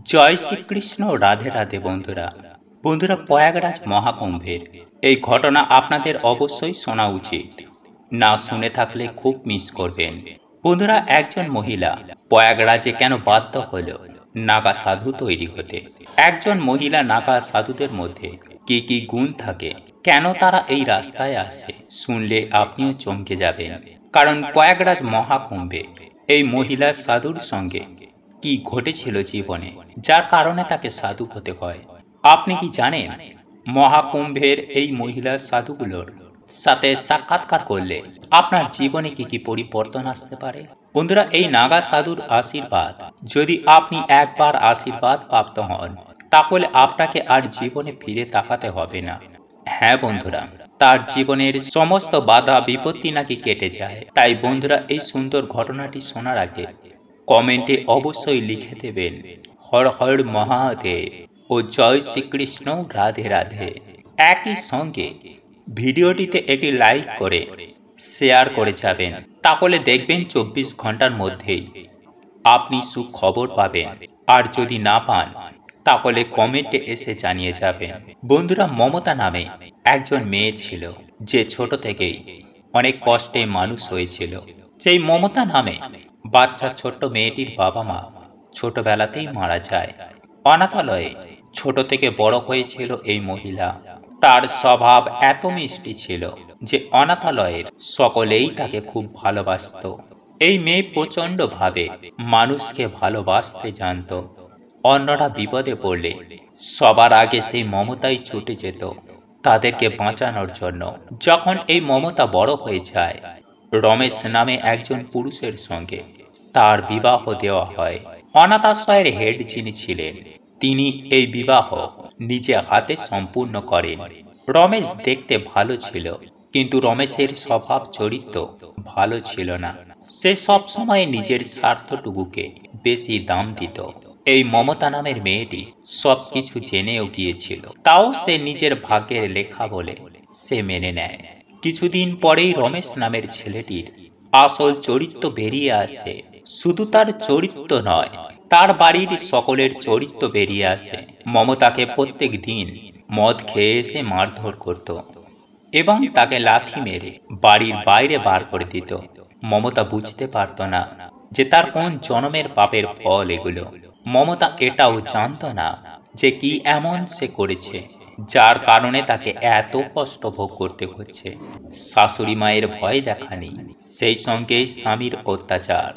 জয় শ্রীকৃষ্ণ। রাধে রাধে বন্ধুরা। প্রয়াগরাজ মহাকুম্ভের এই ঘটনা আপনাদের অবশ্যই শোনা উচিত। না শুনে থাকলে খুব মিস করবেন। বন্ধুরা, একজন মহিলা প্রয়াগরাজে কেন বাধ্য হল নাগা সাধু তৈরি হতে? একজন মহিলা নাগা সাধুদের মধ্যে কি কি গুণ থাকে, কেন তারা এই রাস্তায় আসে, শুনলে আপনিও চমকে যাবেন। কারণ প্রয়াগরাজ মহাকুম্ভে এই মহিলা সাধুর সঙ্গে কি ঘটেছিল জীবনে, যার কারণে তাকে সাধু হতে হয়। আপনি কি জানেন মহাকুম্ভের এই মহিলা সাধুগুলোর সাথে সাক্ষাৎকার করলে আপনার জীবনে কি কি পরিবর্তন আসতে পারে? বন্ধুরা, এই নাগা সাধুর আশীর্বাদ, যদি আপনি একবার আশীর্বাদ প্রাপ্ত হন, তাহলে আপনাকে আর জীবনে ফিরে তাকাতে হবে না। হ্যাঁ বন্ধুরা, তার জীবনের সমস্ত বাধা বিপত্তি নাকি কেটে যায়। তাই বন্ধুরা, এই সুন্দর ঘটনাটি শোনার আগে কমেন্টে অবশ্যই লিখে দেবেন হর হর মহাদেব ও জয় শ্রীকৃষ্ণ, রাধে রাধে। একই সঙ্গে ভিডিওটিতে একটি লাইক করে শেয়ার করে যাবেন, তাহলে দেখবেন 24 ঘন্টার মধ্যেই আপনি সুখবর পাবেন। আর যদি না পান, তাহলে কমেন্টে এসে জানিয়ে যাবেন। বন্ধুরা, মমতা নামে একজন মেয়ে ছিল, যে ছোট থেকেই অনেক কষ্টে মানুষ হয়েছিল। সেই মমতা নামে বাচ্চা ছোট্ট মেয়েটির বাবা মা ছোটবেলাতেই মারা যায়। অনাথালয়ে ছোট থেকে বড় হয়েছিল এই মহিলা। তার স্বভাব এত মিষ্টি ছিল যে অনাথালয়ের সকলেই তাকে খুব ভালোবাসত। এই মেয়ে প্রচন্ড ভাবে মানুষকে ভালোবাসতে জানত। অন্যরা বিপদে পড়লে সবার আগে সেই মমতাই ছুটে যেত তাদেরকে বাঁচানোর জন্য। যখন এই মমতা বড় হয়ে যায়, রমেশ নামে একজন পুরুষের সঙ্গে তার বিবাহ দেওয়া হয়। অনাথাশ্রয়ের হেড যিনি ছিলেন, তিনি এই বিবাহ নিজে হাতে সম্পূর্ণ করেন। রমেশ দেখতে ভালো ছিল, কিন্তু রমেশের স্বভাব চরিত্র ভালো ছিল না। সে সব সময় নিজের স্বার্থটুকুকে বেশি দাম দিত। এই মমতা নামের মেয়েটি সবকিছু জেনেও গিয়েছিল, তাও সে নিজের ভাগ্যের লেখা বলে সে মেনে নেয়। কিছুদিন পরেই রমেশ নামের ছেলেটির আসল চরিত্র বেরিয়ে আসে। শুধু তার চরিত্র নয়, তার বাড়ির সকলের চরিত্র বেরিয়ে আসে। মমতাকে প্রত্যেক দিন মদ খেয়ে এসে মারধর করত এবং তাকে লাথি মেরে বাড়ির বাইরে বার করে দিত। মমতা বুঝতে পারত না যে তার কোন জনমের পাপের ফল এগুলো। মমতা এটাও জানত না যে কি এমন সে করেছে, যার কারণে তাকে এত কষ্ট ভোগ করতে হচ্ছে। শাশুড়ি মায়ের ভয় দেখা নেই, সেই সঙ্গে স্বামীর অত্যাচার,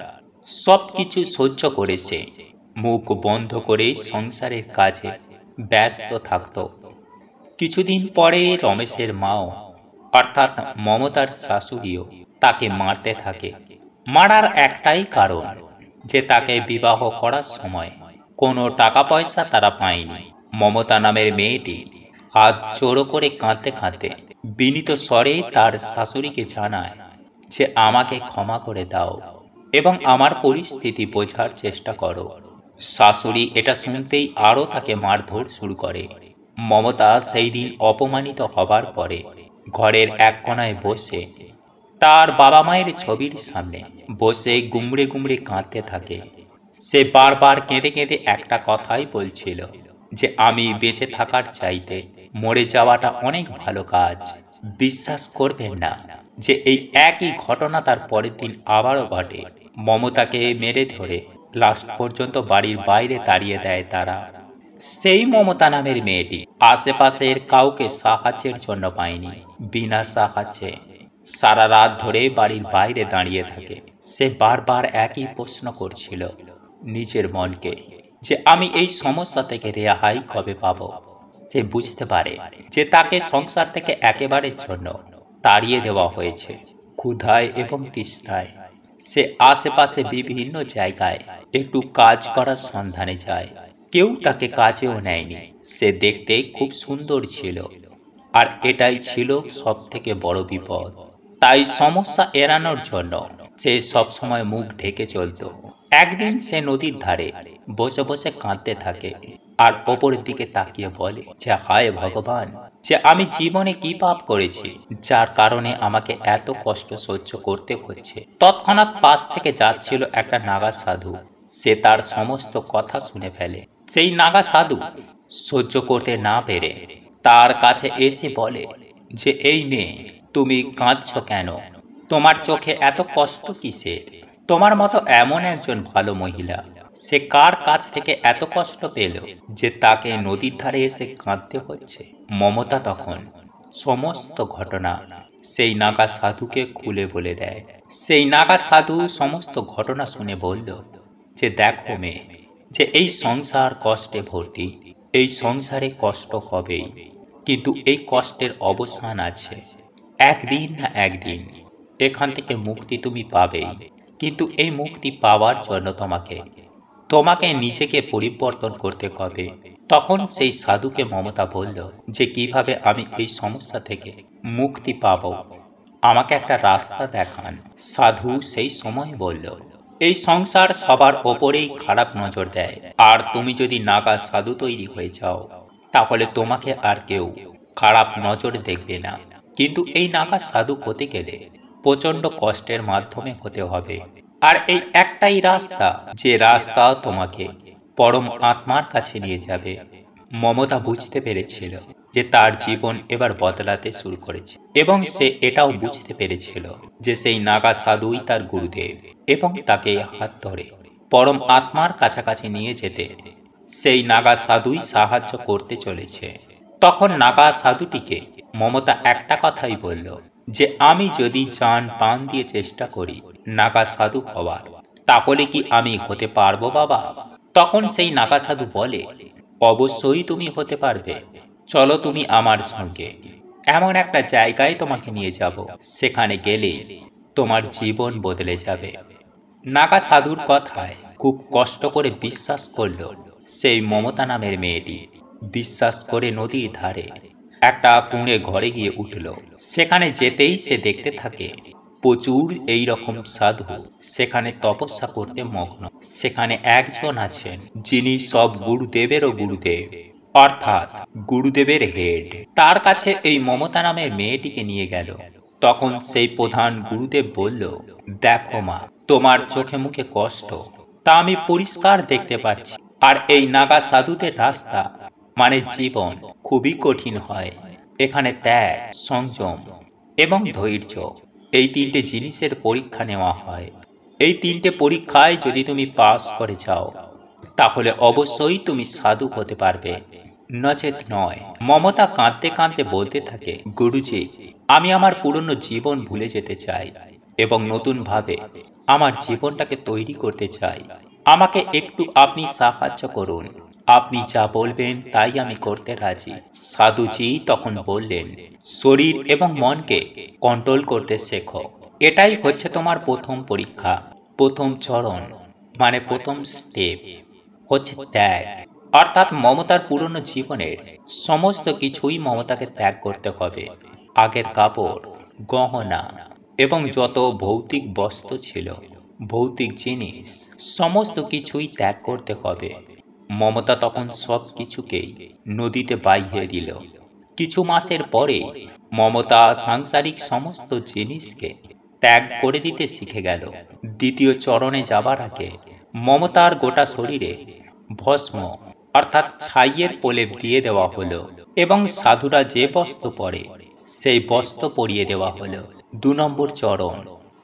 সবকিছু সহ্য করেছে। মুখ বন্ধ করে সংসারের কাজে ব্যস্ত থাকত। কিছুদিন পরে রমেশের মাও, অর্থাৎ মমতার শাশুড়িও তাকে মারতে থাকে। মারার একটাই কারণ যে তাকে বিবাহ করার সময় কোনো টাকা পয়সা তারা পায়নি। মমতা নামের মেয়েটি হাত জোড়ো করে কাঁদতে কাঁদতে বিনীত স্বরে তার শাশুড়িকে জানায় যে আমাকে ক্ষমা করে দাও এবং আমার পরিস্থিতি বোঝার চেষ্টা করো। শাশুড়ি এটা শুনতেই আরও তাকে মারধর শুরু করে। মমতা সেই দিন অপমানিত হবার পরে ঘরের এক কোণায় বসে তার বাবা মায়ের ছবির সামনে বসে গুমড়ে গুমড়ে কাঁদতে থাকে। সে বারবার কেঁদে কেঁদে একটা কথাই বলছিল যে আমি বেঁচে থাকার চাইতে মরে যাওয়াটা অনেক ভালো কাজ। বিশ্বাস করবেন না যে এই একই ঘটনা তার পরের দিন আবারও ঘটে। মমতাকে মেরে ধরে লাস্ট পর্যন্ত বাড়ির বাইরে তাড়িয়ে দেয় তারা। সেই মমতা নামের মেয়েটি আশেপাশের কাউকে সাহায্যের জন্য পায়নি। বিনা সাহায্যে সারা রাত ধরে বাড়ির বাইরে দাঁড়িয়ে থাকে। সে বারবার একই প্রশ্ন করছিল নিজের মনকে যে আমি এই সমস্যা থেকে রেহাই কবে পাবো। সে বুঝতে পারে যে তাকে সংসার থেকে একেবারের জন্য তাড়িয়ে দেওয়া হয়েছে। ক্ষুধায় এবং তৃষ্ণায় সে আশেপাশে বিভিন্ন জায়গায় একটু কাজ করার সন্ধানে যায়। কেউ তাকে কাজেও নেয়নি। সে দেখতে খুব সুন্দর ছিল, আর এটাই ছিল সব থেকে বড় বিপদ। তাই সমস্যা এড়ানোর জন্য সে সবসময় মুখ ঢেকে চলত। একদিন সে নদীর ধারে বসে বসে কাঁদতে থাকে আর ওপরের দিকে তাকিয়ে বলে যে হায় ভগবান, যে আমি জীবনে কি পাপ করেছি যার কারণে আমাকে এত কষ্ট সহ্য করতে হচ্ছে। তৎক্ষণাৎ পাশ থেকে যাচ্ছিল একটা নাগা সাধু। সে তার সমস্ত কথা শুনে ফেলে। সেই নাগা সাধু সহ্য করতে না পেরে তার কাছে এসে বলে যে, এই মেয়ে, তুমি কাঁদছ কেন? তোমার চোখে এত কষ্ট কিসের? তোমার মতো এমন একজন ভালো মহিলা, সে কার কাছ থেকে এত কষ্ট পেল যে তাকে নদীর ধারে এসে কাঁদতে হচ্ছে? মমতা তখন সমস্ত ঘটনা সেই নাগা সাধুকে খুলে বলে দেয়। সেই নাগা সাধু সমস্ত ঘটনা শুনে বলল যে, দেখো মেয়ে, যে এই সংসার কষ্টে ভর্তি, এই সংসারে কষ্ট হবেই, কিন্তু এই কষ্টের অবসান আছে। একদিন না একদিন এখান থেকে মুক্তি তুমি পাবেই, কিন্তু এই মুক্তি পাওয়ার জন্য তোমাকে নিজেকে পরিবর্তন করতে হবে। তখন সেই সাধুকে মমতা বলল যে, কিভাবে আমি এই সমস্যা থেকে মুক্তি পাব, আমাকে একটা রাস্তা দেখান। সাধু সেই সময় বলল, এই সংসার সবার ওপরেই খারাপ নজর দেয়, আর তুমি যদি নাগা সাধু তৈরি হয়ে যাও, তাহলে তোমাকে আর কেউ খারাপ নজর দেখবে না। কিন্তু এই নাগা সাধু হতে গেলে প্রচন্ড কষ্টের মাধ্যমে হতে হবে, আর এই একটাই রাস্তা, যে রাস্তা তোমাকে পরম আত্মার কাছে নিয়ে যাবে। মমতা বুঝতে পেরেছিল যে তার জীবন এবার বদলাতে শুরু করেছে, এবং সে এটাও বুঝতে পেরেছিল যে সেই নাগা সাধুই তার গুরুদেব, এবং তাকে হাত ধরে পরম আত্মার কাছাকাছি নিয়ে যেতে সেই নাগা সাধুই সাহায্য করতে চলেছে। তখন নাগা সাধুটিকে মমতা একটা কথাই বলল যে, আমি যদি জান প্রাণ দিয়ে চেষ্টা করি নাগা সাধু হওয়ার, তাহলে কি আমি হতে পারবো বাবা? তখন সেই নাগা সাধু বলে, অবশ্যই তুমি হতে পারবে। চলো তুমি আমার সঙ্গে, এমন একটা জায়গায় তোমাকে নিয়ে যাব, সেখানে গেলে তোমার জীবন বদলে যাবে। নাগা সাধুর কথায় খুব কষ্ট করে বিশ্বাস করল সেই মমতা নামের মেয়েটি। বিশ্বাস করে নদীর ধারে একটা কুঁড়ে ঘরে গিয়ে উঠল। সেখানে যেতেই সে দেখতে থাকে প্রচুর এই রকম সাধু সেখানে তপস্যা করতে মগ্ন। সেখানে একজন আছেন যিনি সব গুরুদেবেরও গুরুদেব, অর্থাৎ গুরুদেবের হেড। তার কাছে এই মমতা নামের মেয়েটিকে নিয়ে গেল। তখন সেই প্রধান গুরুদেব বলল, দেখো মা, তোমার চোখে মুখে কষ্ট, তা আমি পরিষ্কার দেখতে পাচ্ছি। আর এই নাগা সাধুদের রাস্তা মানে জীবন খুবই কঠিন হয়। এখানে ত্যাগ, সংযম এবং ধৈর্য, এই তিনটে জিনিসের পরীক্ষা নেওয়া হয়। এই তিনটে পরীক্ষায় যদি তুমি পাস করে যাও, তাহলে অবশ্যই তুমি সাধু হতে পারবে, নচেত নয়। মমতা কাঁদতে কাঁদতে বলতে থাকে, গুরুজি, আমি আমার পুরনো জীবন ভুলে যেতে চাই এবং নতুন ভাবে আমার জীবনটাকে তৈরি করতে চাই। আমাকে একটু আপনি সাহায্য করুন। আপনি যা বলবেন তাই আমি করতে রাজি। সাধুজি তখন বললেন, শরীর এবং মনকে কন্ট্রোল করতে শেখো। এটাই হচ্ছে তোমার প্রথম পরীক্ষা। প্রথম চরণ মানে প্রথম স্টেপ হচ্ছে ত্যাগ। অর্থাৎ মমতার পুরনো জীবনের সমস্ত কিছুই মমতাকে ত্যাগ করতে হবে। আগের কাপড়, গহনা এবং যত ভৌতিক বস্তু ছিল, ভৌতিক জিনিস, সমস্ত কিছুই ত্যাগ করতে হবে। মমতা তখন সব কিছুকেই নদীতে বাইয়ে দিল। কিছু মাসের পরে মমতা সাংসারিক সমস্ত জিনিসকে ত্যাগ করে দিতে শিখে গেল। দ্বিতীয় চরণে যাবার আগে মমতার গোটা শরীরে ভস্ম অর্থাৎ ছাইয়ের প্রলেপ দিয়ে দেওয়া হলো, এবং সাধুরা যে বস্ত্র পরে সেই বস্ত্র পরিয়ে দেওয়া হলো। 2 নম্বর চরণ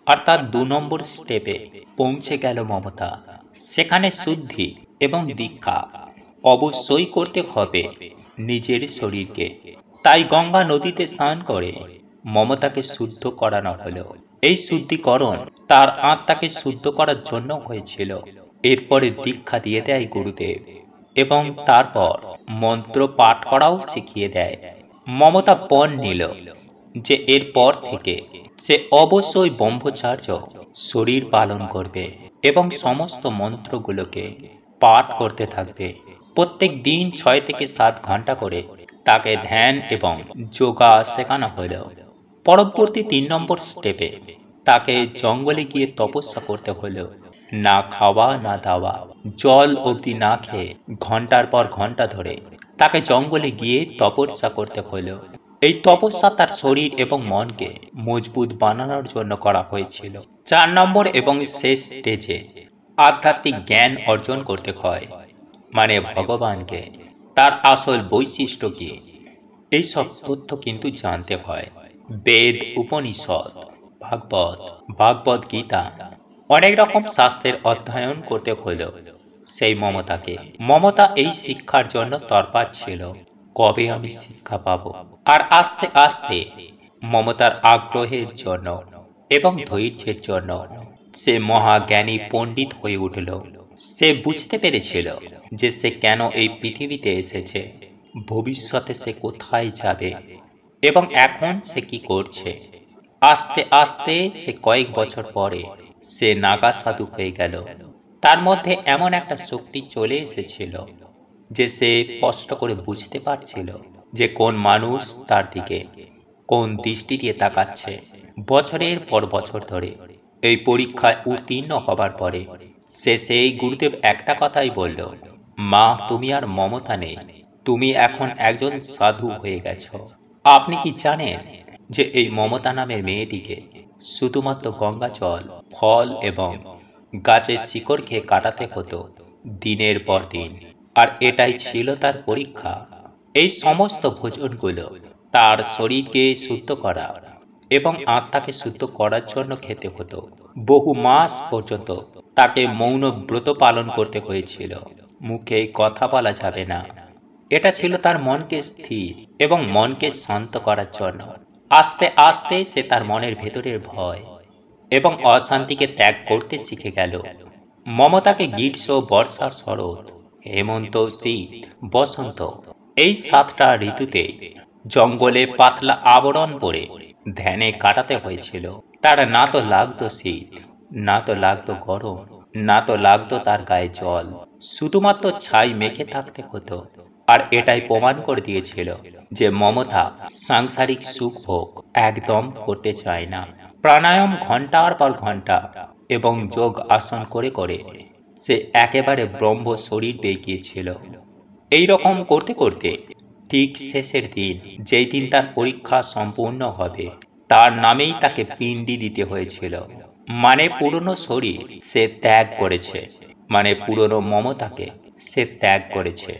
অর্থাৎ 2 নম্বর স্টেপে পৌঁছে গেল মমতা। সেখানে শুদ্ধি এবং দীক্ষা অবশ্যই করতে হবে নিজের শরীরকে। তাই গঙ্গা নদীতে স্নান করে মমতাকে শুদ্ধ করানো হলো। এই শুদ্ধিকরণ তার আত্মাকে শুদ্ধ করার জন্য হয়েছিল। এরপরে দীক্ষা দিয়ে দেয় গুরুদেব, এবং তারপর মন্ত্র পাঠ করাও শিখিয়ে দেয়। মমতা পণ নিল যে এরপর থেকে সে অবশ্যই ব্রহ্মচার্য শরীর পালন করবে এবং সমস্ত মন্ত্রগুলোকে পাঠ করতে থাকবে। প্রত্যেক দিন 6 থেকে 7 ঘন্টা করে তাকে ধ্যান এবং যোগা শেখানো হলো। পরবর্তী 3 নম্বর স্টেপে তাকে জঙ্গলে গিয়ে তপস্যা করতে হলো। না খাওয়া না দাওয়া, জল অবধি না খেয়ে ঘন্টার পর ঘন্টা ধরে তাকে জঙ্গলে গিয়ে তপস্যা করতে হলো। এই তপস্যা তার শরীর এবং মনকে মজবুত বানানোর জন্য করা হয়েছিল। 4 নম্বর এবং শেষ স্টেজে আধ্যাত্মিক জ্ঞান অর্জন করতে হয়। মানে ভগবানকে, তার আসল বৈশিষ্ট্য কি, এই সব তথ্য কিন্তু জানতে হয়। বেদ, উপনিষদ, ভাগবত, ভাগবত গীতা, অনেক রকম শাস্ত্রের অধ্যয়ন করতে হলো সেই মমতাকে। মমতা এই শিক্ষার জন্য তরপার ছিল, কবে আমি শিক্ষা পাবো। আর আস্তে আস্তে মমতার আগ্রহের জন্য এবং ধৈর্যের জন্য সে মহাজ্ঞানী পণ্ডিত হয়ে উঠল। সে বুঝতে পেরেছিল যে সে কেন এই পৃথিবীতে এসেছে, ভবিষ্যতে সে কোথায় যাবে এবং এখন সে কি করছে। আস্তে আস্তে সে কয়েক বছর পরে সে নাগা সাধু হয়ে গেল। তার মধ্যে এমন একটা শক্তি চলে এসেছিল যে সে স্পষ্ট করে বুঝতে পারছিল যে কোন মানুষ তার দিকে কোন দৃষ্টি দিয়ে তাকাচ্ছে। বছরের পর বছর ধরে এই পরীক্ষায় উত্তীর্ণ হবার পরে সেই গুরুদেব একটা কথাই বলল, মা তুমি আর মমতা নেই, তুমি এখন একজন সাধু হয়ে গেছো। আপনি কি জানেন যে এই মমতা নামের মেয়েটিকে শুধুমাত্র গঙ্গা জল, ফল এবং গাছের শিকড় খেয়ে কাটাতে হতো দিনের পর দিন, আর এটাই ছিল তার পরীক্ষা। এই সমস্ত ভোজনগুলো তার শরীরকে শুদ্ধ করা এবং আত্মাকে শুদ্ধ করার জন্য খেতে হতো। বহু মাস পর্যন্ত তাকে মৌন ব্রত পালন করতে হয়েছিল, মুখে কথা বলা যাবে না। এটা ছিল তার মনকে স্থির এবং মনকে শান্ত করার জন্য। আস্তে আস্তে সে তার মনের ভেতরের ভয় এবং অশান্তিকে ত্যাগ করতে শিখে গেল। মমতাকে গ্রীষ্ম, বর্ষা, শরৎ, হেমন্ত, শীত, বসন্ত, এই 7টা ঋতুতে জঙ্গলে পাতলা আবরণ পরে ধ্যানে কাটাতে হয়েছিল। তার না তো লাগতো শীত, না তো লাগতো গরম, না তো লাগতো তার গায়ে জল, শুধুমাত্র ছাই মেখে থাকতে হতো। আর এটাই প্রমাণ করে দিয়েছিল যে মমতা সাংসারিক সুখ ভোগ একদম করতে চায় না। প্রাণায়াম ঘন্টার পর ঘন্টা এবং যোগ আসন করে করে সে একেবারে ব্রহ্ম শরীর পেয়ে গিয়েছিল। এই রকম করতে করতে ঠিক শেষের দিন, যেই দিন তার পরীক্ষা সম্পূর্ণ হবে, তার নামেই তাকে পিণ্ডি দিতে হয়েছিল। মানে পুরনো শরীর সে ত্যাগ করেছে, মানে পুরনো মমতাকে সে ত্যাগ করেছে।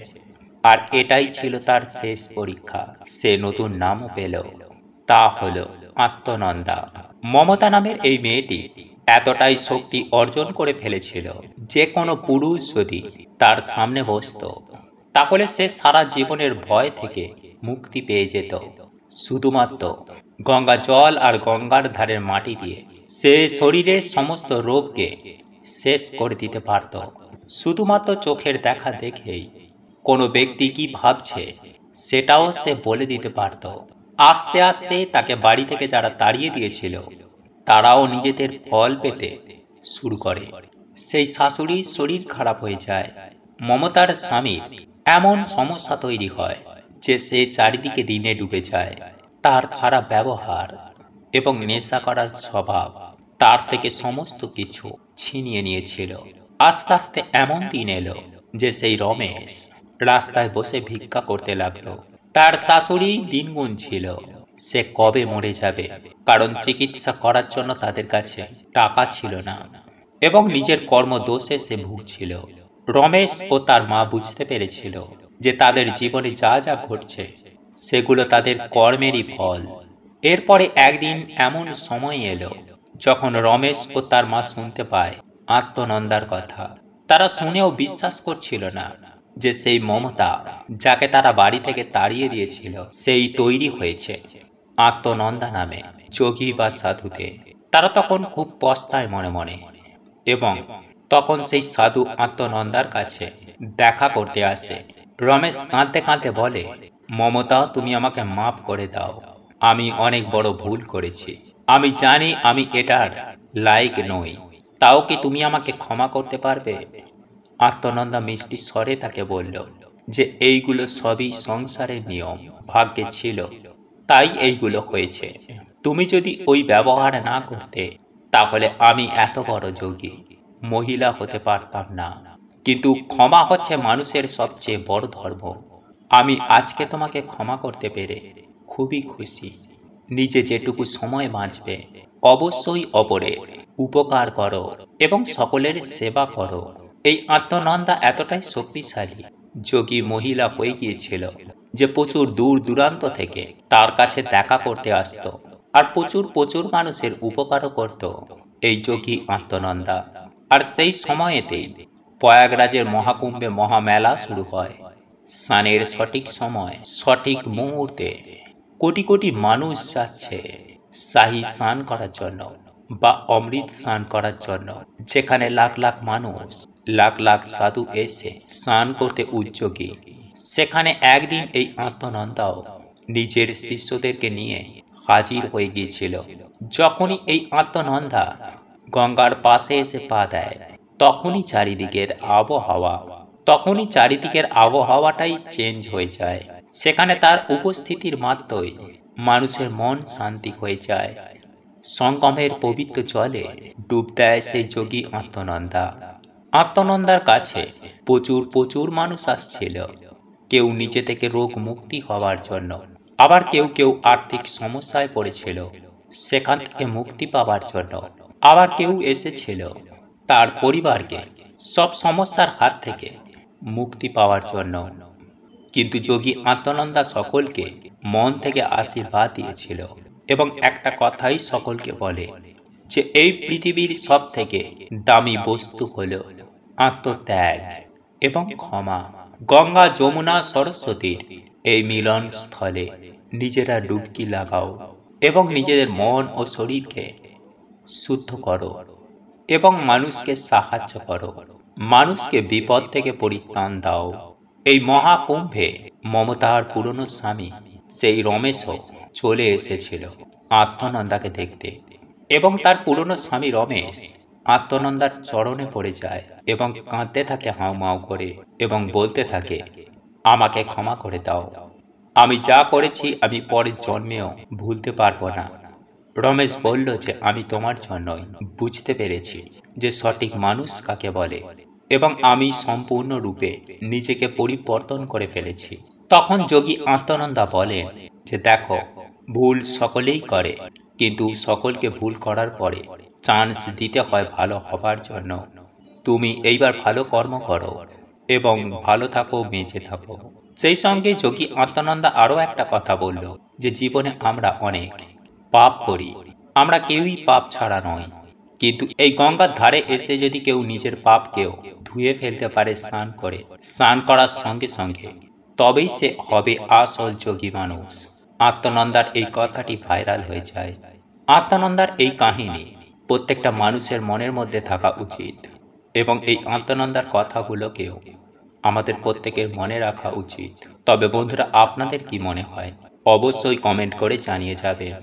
আর এটাই ছিল তার শেষ পরীক্ষা। সে নতুন নামও পেল, তা হলো আত্মনন্দা। মমতা নামের এই মেয়েটি এতটাই শক্তি অর্জন করে ফেলেছিল যে কোনো পুরুষ যদি তার সামনে বসতো তাহলে সে সারা জীবনের ভয় থেকে মুক্তি পেয়ে যেত। শুধুমাত্র গঙ্গা জল আর গঙ্গার ধারের মাটি দিয়ে সে শরীরের সমস্ত রোগকে শেষ করে দিতে পারত। শুধুমাত্র চোখের দেখা দেখেই কোনো ব্যক্তি কি ভাবছে সেটাও সে বলে দিতে পারত। আস্তে আস্তে তাকে বাড়ি থেকে যারা তাড়িয়ে দিয়েছিল তারাও নিজেদের ফল পেতে শুরু করে। সেই শাশুড়ির শরীর খারাপ হয়ে যায়। মমতার স্বামীর এমন সমস্যা তৈরি হয় যে সে চারিদিকে দিনে ডুবে যায়। তার খারাপ ব্যবহার এবং নেশা করার স্বভাব তার থেকে সমস্ত কিছু ছিনিয়ে নিয়েছিল। আস্তে আস্তে এমন দিন এলো যে সেই রমেশ রাস্তায় বসে ভিক্ষা করতে লাগলো। তার শাশুড়ি দিন গুনছিল সে কবে মরে যাবে, কারণ চিকিৎসা করার জন্য তাদের কাছে টাকা ছিল না এবং নিজের কর্মদোষে সে ভুগছিল। রমেশ ও তার মা বুঝতে পেরেছিল যে তাদের জীবনে যা যা ঘটছে সেগুলো তাদের কর্মেরই ফল। এরপরে একদিন এমন সময় এলো যখন রমেশ ও তার মা শুনতে পায় আত্মনন্দার কথা। তারা শুনেও বিশ্বাস করছিল না যে সেই মমতা যাকে তারা বাড়ি থেকে তাড়িয়ে দিয়েছিল সেই তৈরি হয়েছে আত্মনন্দা নামে যোগী বা সাধুতে। তারা তখন খুব পস্তায় মনে মনে এবং তখন সেই সাধু আত্মনন্দার কাছে দেখা করতে আসে। রমেশ কাঁদতে কাঁদতে বলে, মমতা তুমি আমাকে মাফ করে দাও, আমি অনেক বড় ভুল করেছি। আমি জানি আমি এটার লায়ক নই, তাও কি তুমি আমাকে ক্ষমা করতে পারবে? আত্মনন্দা মিষ্টি স্বরে তাকে বলল যে এইগুলো সবই সংসারের নিয়ম, ভাগ্যে ছিল তাই এইগুলো হয়েছে। তুমি যদি ওই ব্যবহার না করতে তাহলে আমি এত বড় যোগী মহিলা হতে পারতাম না। কিন্তু ক্ষমা হচ্ছে মানুষের সবচেয়ে বড় ধর্ম। আমি আজকে তোমাকে ক্ষমা করতে পেরে খুবই খুশি। নিজে যেটুকু সময় বাঁচবে অবশ্যই অপরের উপকার করো এবং সকলের সেবা করো। এই আত্মনন্দা এতটাই শক্তিশালী, যোগী মহিলা হয়ে গিয়েছিল যে প্রচুর দূর দূরান্ত থেকে তার কাছে দেখা করতে আসতো, আর প্রচুর প্রচুর মানুষের উপকারও করত এই যোগী আত্মনন্দা। আর সেই সময়েতেই প্রয়াগরাজের মহাকুম্ভে মহামেলা শুরু হয়। স্নানের সঠিক সময়, সঠিক মুহূর্তে কোটি কোটি মানুষ যাচ্ছে শাহী স্নান করার জন্য বা অমৃত স্নান করার জন্য, যেখানে লাখ লাখ মানুষ, লাখ লাখ সাধু এসে স্নান করতে উদ্যোগী। সেখানে একদিন এই আত্মনন্দাও নিজের শিষ্যদেরকে নিয়ে হাজির হয়ে গিয়েছিল। যখনই এই আত্মনন্দা গঙ্গার পাশে এসে পা দেয়, তখনই চারিদিকের আবহাওয়াটাই চেঞ্জ হয়ে যায়। সেখানে তার উপস্থিতির মাত্রই মানুষের মন শান্তি হয়ে যায়। সঙ্গমের পবিত্র জলে ডুব দেয় সেই যোগী আত্মনন্দা। আত্মনন্দার কাছে প্রচুর প্রচুর মানুষ আসছিল, কেউ নিজে থেকে রোগ মুক্তি হওয়ার জন্য, আবার কেউ কেউ আর্থিক সমস্যায় পড়েছিল সেখান থেকে মুক্তি পাওয়ার জন্য, আবার কেউ এসেছিল তার পরিবারকে সব সমস্যার হাত থেকে মুক্তি পাওয়ার জন্য। কিন্তু যোগী আত্মনন্দা সকলকে মন থেকে আশীর্বাদ দিয়েছিল এবং একটা কথাই সকলকে বলে যে এই পৃথিবীর সব থেকে দামি বস্তু হল আত্মত্যাগ এবং ক্ষমা। গঙ্গা যমুনা সরস্বতীর এই মিলন স্থলে নিজেরা ডুবকি লাগাও এবং নিজেদের মন ও শরীরকে শুদ্ধ করো এবং মানুষকে সাহায্য করো, মানুষকে বিপদ থেকে পরিত্রাণ দাও। এই মহাকুম্ভে মমতার পুরনো স্বামী সেই রমেশও চলে এসেছিল আত্মনন্দাকে দেখতে, এবং তার পুরনো স্বামী রমেশ আত্মনন্দার চরণে পড়ে যায় এবং কাঁদতে থাকে হাউমাউ করে এবং বলতে থাকে, আমাকে ক্ষমা করে দাও, আমি যা করেছি আমি পরের জন্মেও ভুলতে পারবো না। রমেশ বলল যে আমি তোমার জন্যই বুঝতে পেরেছি যে সঠিক মানুষ কাকে বলে এবং আমি সম্পূর্ণরূপে নিজেকে পরিবর্তন করে ফেলেছি। তখন যোগী আত্মনন্দা বলেন যে দেখো, ভুল সকলেই করে, কিন্তু সকলকে ভুল করার পরে চান্স দিতে হয় ভালো হবার জন্য। তুমি এইবার ভালো কর্ম করো এবং ভালো থাকো, বেঁচে থাকো। সেই সঙ্গে যোগী আত্মনন্দা আরও একটা কথা বলল যে জীবনে আমরা অনেক পাপ করি, আমরা কেউই পাপ ছাড়া নয়, কিন্তু এই গঙ্গার ধারে এসে যদি কেউ নিজের পাপকেও ধুয়ে ফেলতে পারে স্নান করার সঙ্গে সঙ্গে, তবেই সে হবে আসল যোগী মানুষ। আত্মনন্দার এই কথাটি ভাইরাল হয়ে যায়। আত্মনন্দার এই কাহিনী প্রত্যেকটা মানুষের মনের মধ্যে থাকা উচিত এবং এই আত্মনন্দার কথাগুলোকেও আমাদের প্রত্যেকের মনে রাখা উচিত। তবে বন্ধুরা, আপনাদের কি মনে হয় অবশ্যই কমেন্ট করে জানিয়ে যাবেন।